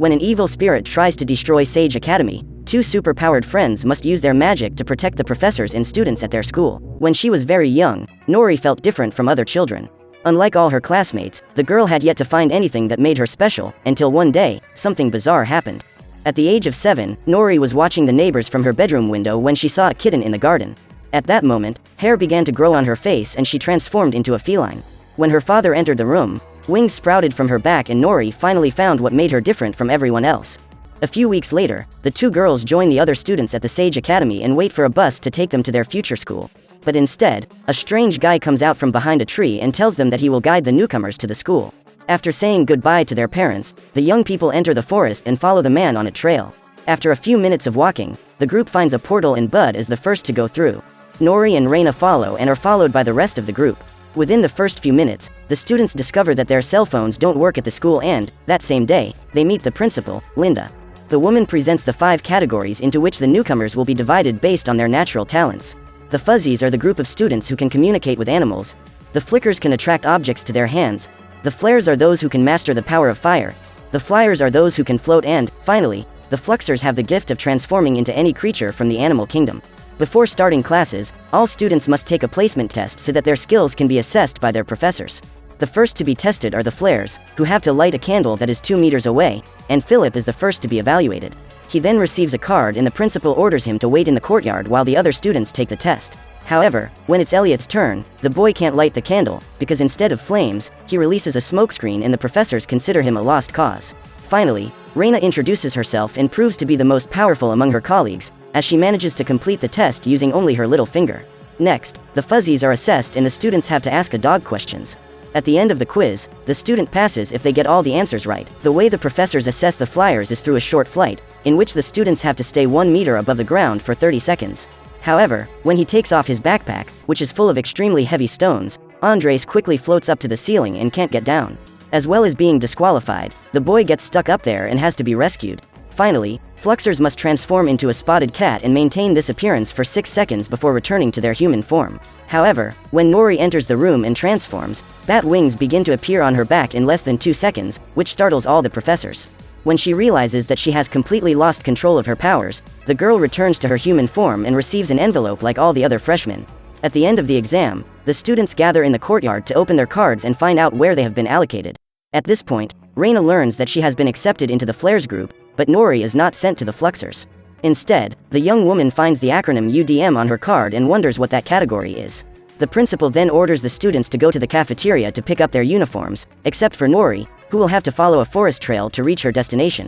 When an evil spirit tries to destroy Sage Academy, two superpowered friends must use their magic to protect the professors and students at their school. When she was very young, Nory felt different from other children. Unlike all her classmates, the girl had yet to find anything that made her special, until one day, something bizarre happened. At the age of 7, Nory was watching the neighbors from her bedroom window when she saw a kitten in the garden. At that moment, hair began to grow on her face and she transformed into a feline. When her father entered the room, wings sprouted from her back and Nory finally found what made her different from everyone else. A few weeks later, the two girls join the other students at the Sage Academy and wait for a bus to take them to their future school. But instead, a strange guy comes out from behind a tree and tells them that he will guide the newcomers to the school. After saying goodbye to their parents, the young people enter the forest and follow the man on a trail. After a few minutes of walking, the group finds a portal and Bud is the first to go through. Nory and Reina follow and are followed by the rest of the group. Within the first few minutes, the students discover that their cell phones don't work at the school and, that same day, they meet the principal, Linda. The woman presents the 5 categories into which the newcomers will be divided based on their natural talents. The fuzzies are the group of students who can communicate with animals. The flickers can attract objects to their hands. The flares are those who can master the power of fire. The flyers are those who can float and, finally, the fluxers have the gift of transforming into any creature from the animal kingdom. Before starting classes, all students must take a placement test so that their skills can be assessed by their professors. The first to be tested are the flares, who have to light a candle that is 2 meters away, and Philip is the first to be evaluated. He then receives a card and the principal orders him to wait in the courtyard while the other students take the test. However, when it's Elliot's turn, the boy can't light the candle, because instead of flames, he releases a smokescreen and the professors consider him a lost cause. Finally, Reina introduces herself and proves to be the most powerful among her colleagues, as she manages to complete the test using only her little finger. Next, the fuzzies are assessed and the students have to ask a dog questions. At the end of the quiz, the student passes if they get all the answers right. The way the professors assess the flyers is through a short flight, in which the students have to stay 1 meter above the ground for 30 seconds. However, when he takes off his backpack, which is full of extremely heavy stones, Andres quickly floats up to the ceiling and can't get down. As well as being disqualified, the boy gets stuck up there and has to be rescued. Finally, fluxers must transform into a spotted cat and maintain this appearance for 6 seconds before returning to their human form. However, when Nory enters the room and transforms, bat wings begin to appear on her back in less than 2 seconds, which startles all the professors. When she realizes that she has completely lost control of her powers, the girl returns to her human form and receives an envelope like all the other freshmen. At the end of the exam, the students gather in the courtyard to open their cards and find out where they have been allocated. At this point, Reina learns that she has been accepted into the Flares group, but Nory is not sent to the Fluxers. Instead, the young woman finds the acronym UDM on her card and wonders what that category is. The principal then orders the students to go to the cafeteria to pick up their uniforms, except for Nory, who will have to follow a forest trail to reach her destination.